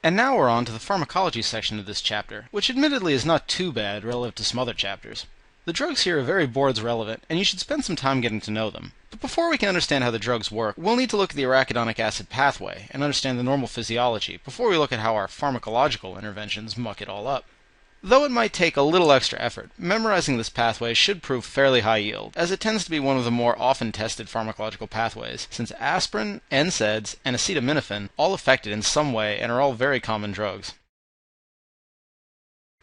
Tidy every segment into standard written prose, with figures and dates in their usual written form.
And now we're on to the pharmacology section of this chapter, which admittedly is not too bad relative to some other chapters. The drugs here are very boards relevant, and you should spend some time getting to know them. But before we can understand how the drugs work, we'll need to look at the arachidonic acid pathway and understand the normal physiology before we look at how our pharmacological interventions muck it all up. Though it might take a little extra effort, memorizing this pathway should prove fairly high yield, as it tends to be one of the more often tested pharmacological pathways, since aspirin, NSAIDs, and acetaminophen all affect it in some way and are all very common drugs.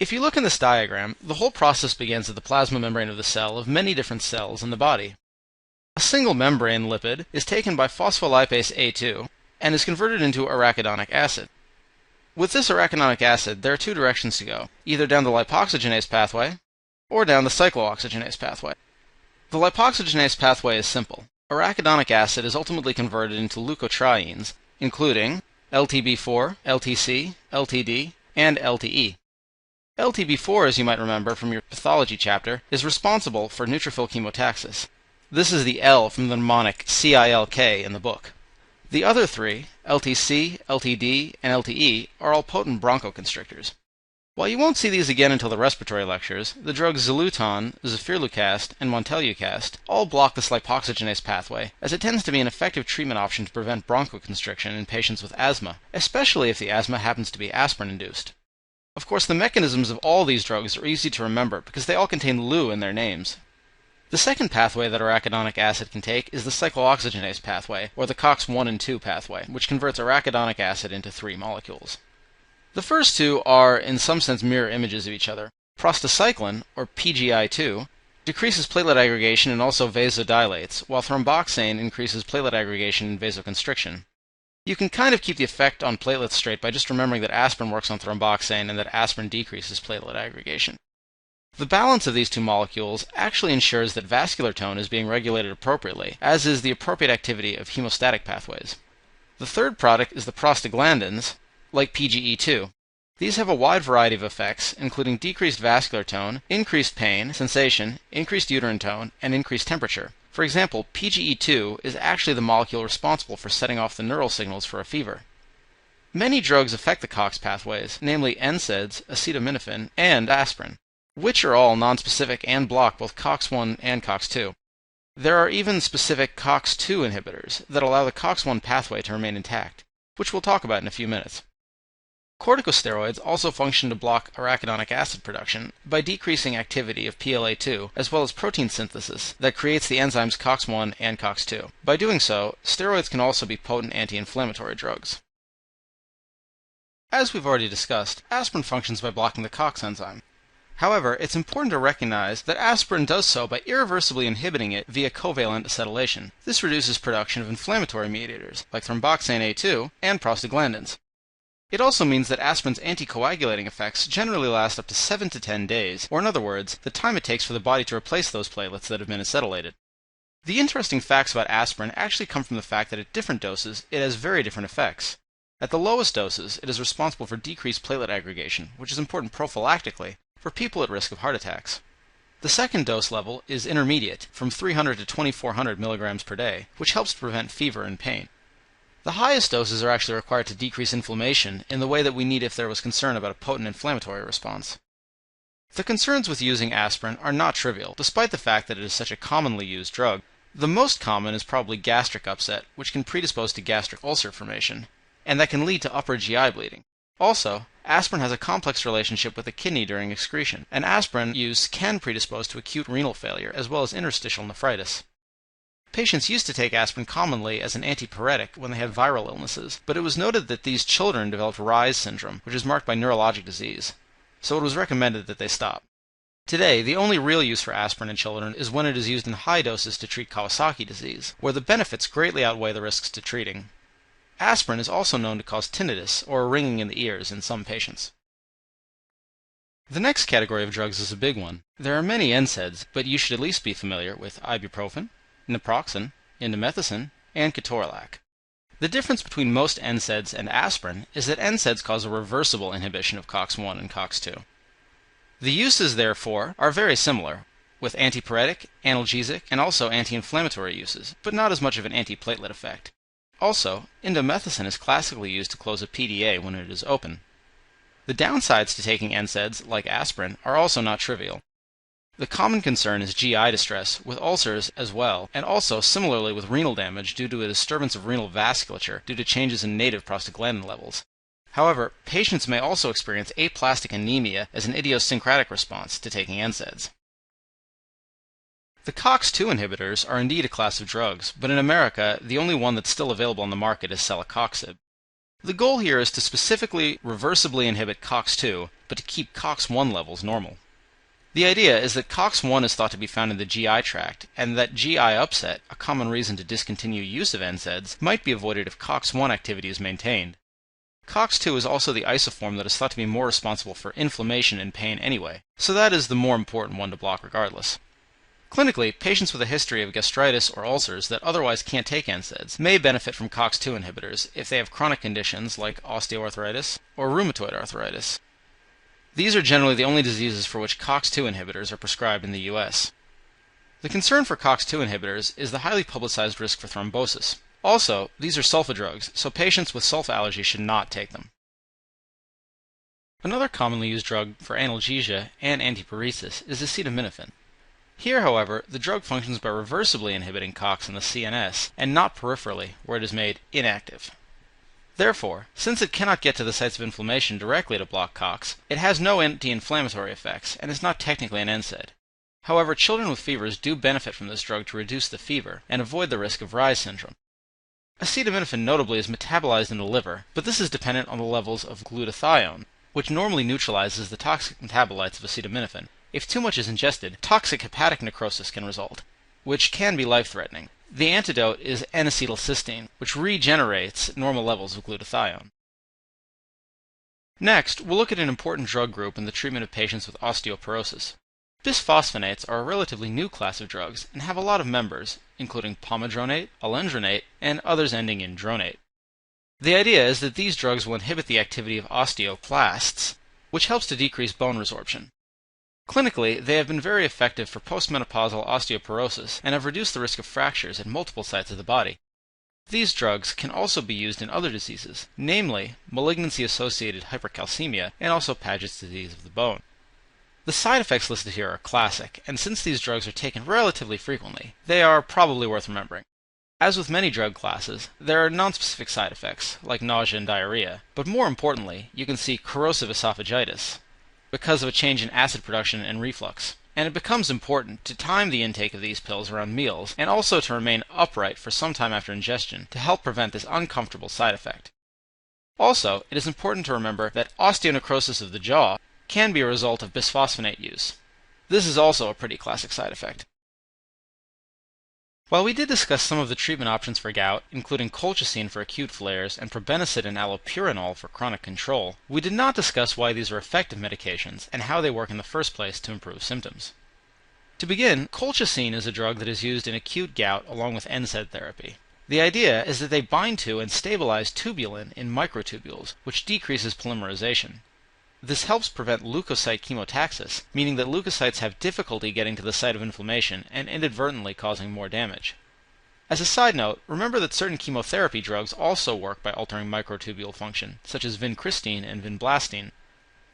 If you look in this diagram, the whole process begins at the plasma membrane of the cell of many different cells in the body. A single membrane lipid is taken by phospholipase A2 and is converted into arachidonic acid. With this arachidonic acid, there are two directions to go, either down the lipoxygenase pathway or down the cyclooxygenase pathway. The lipoxygenase pathway is simple. Arachidonic acid is ultimately converted into leukotrienes, including LTB4, LTC, LTD, and LTE. LTB4, as you might remember from your pathology chapter, is responsible for neutrophil chemotaxis. This is the L from the mnemonic CILK in the book. The other three, LTC, LTD, and LTE, are all potent bronchoconstrictors. While you won't see these again until the respiratory lectures, the drugs Xoluton, Zafirlukast, and Montelukast all block this lipoxygenase pathway, as it tends to be an effective treatment option to prevent bronchoconstriction in patients with asthma, especially if the asthma happens to be aspirin-induced. Of course, the mechanisms of all these drugs are easy to remember because they all contain Lu in their names. The second pathway that arachidonic acid can take is the cyclooxygenase pathway, or the COX-1 and 2 pathway, which converts arachidonic acid into 3 molecules. The first two are, in some sense, mirror images of each other. Prostacyclin, or PGI2, decreases platelet aggregation and also vasodilates, while thromboxane increases platelet aggregation and vasoconstriction. You can kind of keep the effect on platelets straight by just remembering that aspirin works on thromboxane and that aspirin decreases platelet aggregation. The balance of these two molecules actually ensures that vascular tone is being regulated appropriately, as is the appropriate activity of hemostatic pathways. The third product is the prostaglandins, like PGE2. These have a wide variety of effects, including decreased vascular tone, increased pain, sensation, increased uterine tone, and increased temperature. For example, PGE2 is actually the molecule responsible for setting off the neural signals for a fever. Many drugs affect the COX pathways, namely NSAIDs, acetaminophen, and aspirin, which are all nonspecific and block both COX-1 and COX-2. There are even specific COX-2 inhibitors that allow the COX-1 pathway to remain intact, which we'll talk about in a few minutes. Corticosteroids also function to block arachidonic acid production by decreasing activity of PLA2 as well as protein synthesis that creates the enzymes COX-1 and COX-2. By doing so, steroids can also be potent anti-inflammatory drugs. As we've already discussed, aspirin functions by blocking the COX enzyme. However, it's important to recognize that aspirin does so by irreversibly inhibiting it via covalent acetylation. This reduces production of inflammatory mediators, like thromboxane A2 and prostaglandins. It also means that aspirin's anticoagulating effects generally last up to 7 to 10 days, or in other words, the time it takes for the body to replace those platelets that have been acetylated. The interesting facts about aspirin actually come from the fact that at different doses, it has very different effects. At the lowest doses, it is responsible for decreased platelet aggregation, which is important prophylactically for people at risk of heart attacks. The second dose level is intermediate, from 300 to 2400 milligrams per day, which helps to prevent fever and pain. The highest doses are actually required to decrease inflammation in the way that we need if there was concern about a potent inflammatory response. The concerns with using aspirin are not trivial, despite the fact that it is such a commonly used drug. The most common is probably gastric upset, which can predispose to gastric ulcer formation, and that can lead to upper GI bleeding. Also, aspirin has a complex relationship with the kidney during excretion, and aspirin use can predispose to acute renal failure as well as interstitial nephritis. Patients used to take aspirin commonly as an antipyretic when they had viral illnesses, but it was noted that these children developed Reye's syndrome, which is marked by neurologic disease, so it was recommended that they stop. Today, the only real use for aspirin in children is when it is used in high doses to treat Kawasaki disease, where the benefits greatly outweigh the risks to treating. Aspirin is also known to cause tinnitus, or ringing in the ears, in some patients. The next category of drugs is a big one. There are many NSAIDs, but you should at least be familiar with ibuprofen, naproxen, indomethacin, and ketorolac. The difference between most NSAIDs and aspirin is that NSAIDs cause a reversible inhibition of COX-1 and COX-2. The uses, therefore, are very similar, with antipyretic, analgesic, and also anti-inflammatory uses, but not as much of an antiplatelet effect. Also, indomethacin is classically used to close a PDA when it is open. The downsides to taking NSAIDs, like aspirin, are also not trivial. The common concern is GI distress, with ulcers as well, and also similarly with renal damage due to a disturbance of renal vasculature due to changes in native prostaglandin levels. However, patients may also experience aplastic anemia as an idiosyncratic response to taking NSAIDs. The COX-2 inhibitors are indeed a class of drugs, but in America, the only one that's still available on the market is celecoxib. The goal here is to specifically reversibly inhibit COX-2, but to keep COX-1 levels normal. The idea is that COX-1 is thought to be found in the GI tract, and that GI upset, a common reason to discontinue use of NSAIDs, might be avoided if COX-1 activity is maintained. COX-2 is also the isoform that is thought to be more responsible for inflammation and pain anyway, so that is the more important one to block regardless. Clinically, patients with a history of gastritis or ulcers that otherwise can't take NSAIDs may benefit from COX-2 inhibitors if they have chronic conditions like osteoarthritis or rheumatoid arthritis. These are generally the only diseases for which COX-2 inhibitors are prescribed in the US. The concern for COX-2 inhibitors is the highly publicized risk for thrombosis. Also, these are sulfa drugs, so patients with sulfa allergy should not take them. Another commonly used drug for analgesia and antiparesis is acetaminophen. Here, however, the drug functions by reversibly inhibiting COX in the CNS, and not peripherally, where it is made inactive. Therefore, since it cannot get to the sites of inflammation directly to block COX, it has no anti-inflammatory effects, and is not technically an NSAID. However, children with fevers do benefit from this drug to reduce the fever, and avoid the risk of Reye's syndrome. Acetaminophen notably is metabolized in the liver, but this is dependent on the levels of glutathione, which normally neutralizes the toxic metabolites of acetaminophen. If too much is ingested, toxic hepatic necrosis can result, which can be life-threatening. The antidote is N-acetylcysteine, which regenerates normal levels of glutathione. Next, we'll look at an important drug group in the treatment of patients with osteoporosis. Bisphosphonates are a relatively new class of drugs and have a lot of members, including pomedronate, alendronate, and others ending in dronate. The idea is that these drugs will inhibit the activity of osteoclasts, which helps to decrease bone resorption. Clinically, they have been very effective for postmenopausal osteoporosis and have reduced the risk of fractures at multiple sites of the body. These drugs can also be used in other diseases, namely malignancy-associated hypercalcemia and also Paget's disease of the bone. The side effects listed here are classic, and since these drugs are taken relatively frequently, they are probably worth remembering. As with many drug classes, there are nonspecific side effects, like nausea and diarrhea, but more importantly, you can see corrosive esophagitis, because of a change in acid production and reflux. And it becomes important to time the intake of these pills around meals, and also to remain upright for some time after ingestion to help prevent this uncomfortable side effect. Also, it is important to remember that osteonecrosis of the jaw can be a result of bisphosphonate use. This is also a pretty classic side effect. While we did discuss some of the treatment options for gout, including colchicine for acute flares and probenecid and allopurinol for chronic control, we did not discuss why these are effective medications and how they work in the first place to improve symptoms. To begin, colchicine is a drug that is used in acute gout along with NSAID therapy. The idea is that they bind to and stabilize tubulin in microtubules, which decreases polymerization. This helps prevent leukocyte chemotaxis, meaning that leukocytes have difficulty getting to the site of inflammation and inadvertently causing more damage. As a side note, remember that certain chemotherapy drugs also work by altering microtubule function, such as vincristine and vinblastine.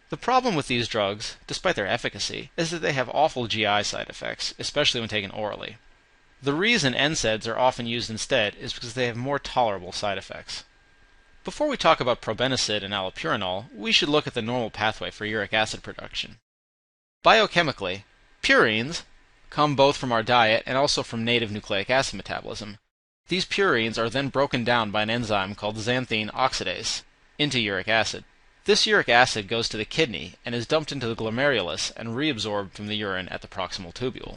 The problem with these drugs, despite their efficacy, is that they have awful GI side effects, especially when taken orally. The reason NSAIDs are often used instead is because they have more tolerable side effects. Before we talk about probenecid and allopurinol, we should look at the normal pathway for uric acid production. Biochemically, purines come both from our diet and also from native nucleic acid metabolism. These purines are then broken down by an enzyme called xanthine oxidase into uric acid. This uric acid goes to the kidney and is dumped into the glomerulus and reabsorbed from the urine at the proximal tubule.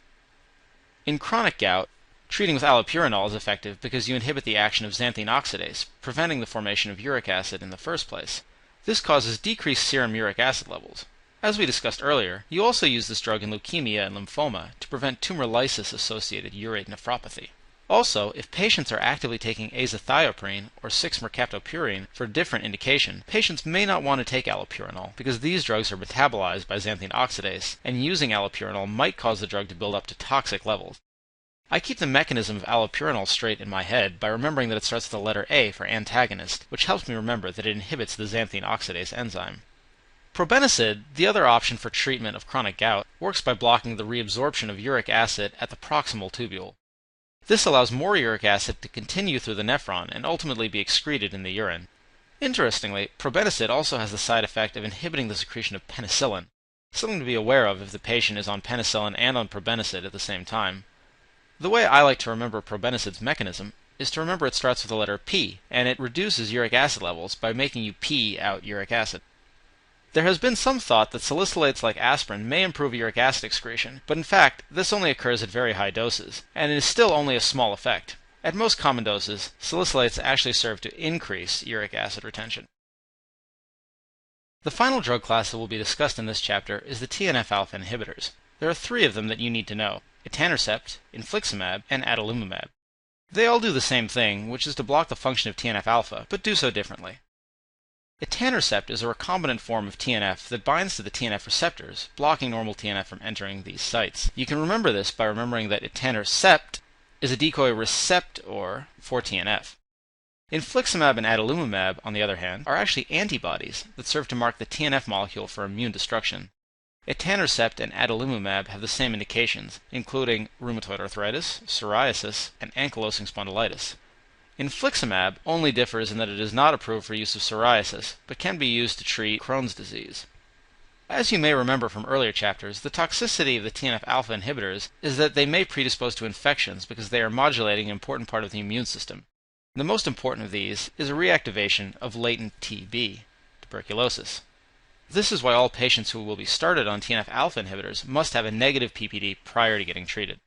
In chronic gout, treating with allopurinol is effective because you inhibit the action of xanthine oxidase, preventing the formation of uric acid in the first place. This causes decreased serum uric acid levels. As we discussed earlier, you also use this drug in leukemia and lymphoma to prevent tumor lysis-associated urate nephropathy. Also, if patients are actively taking azathioprine or 6-mercaptopurine for a different indication, patients may not want to take allopurinol because these drugs are metabolized by xanthine oxidase, and using allopurinol might cause the drug to build up to toxic levels. I keep the mechanism of allopurinol straight in my head by remembering that it starts with the letter A for antagonist, which helps me remember that it inhibits the xanthine oxidase enzyme. Probenecid, the other option for treatment of chronic gout, works by blocking the reabsorption of uric acid at the proximal tubule. This allows more uric acid to continue through the nephron and ultimately be excreted in the urine. Interestingly, probenecid also has the side effect of inhibiting the secretion of penicillin, something to be aware of if the patient is on penicillin and on probenecid at the same time. The way I like to remember probenecid's mechanism is to remember it starts with the letter P, and it reduces uric acid levels by making you pee out uric acid. There has been some thought that salicylates like aspirin may improve uric acid excretion, but in fact, this only occurs at very high doses, and it is still only a small effect. At most common doses, salicylates actually serve to increase uric acid retention. The final drug class that will be discussed in this chapter is the TNF-alpha inhibitors. There are 3 of them that you need to know: etanercept, infliximab, and adalimumab. They all do the same thing, which is to block the function of TNF-alpha, but do so differently. Etanercept is a recombinant form of TNF that binds to the TNF receptors, blocking normal TNF from entering these sites. You can remember this by remembering that etanercept is a decoy receptor for TNF. Infliximab and adalimumab, on the other hand, are actually antibodies that serve to mark the TNF molecule for immune destruction. Etanercept and adalimumab have the same indications, including rheumatoid arthritis, psoriasis, and ankylosing spondylitis. Infliximab only differs in that it is not approved for use of psoriasis, but can be used to treat Crohn's disease. As you may remember from earlier chapters, the toxicity of the TNF-alpha inhibitors is that they may predispose to infections because they are modulating an important part of the immune system. The most important of these is a reactivation of latent TB, tuberculosis. This is why all patients who will be started on TNF-alpha inhibitors must have a negative PPD prior to getting treated.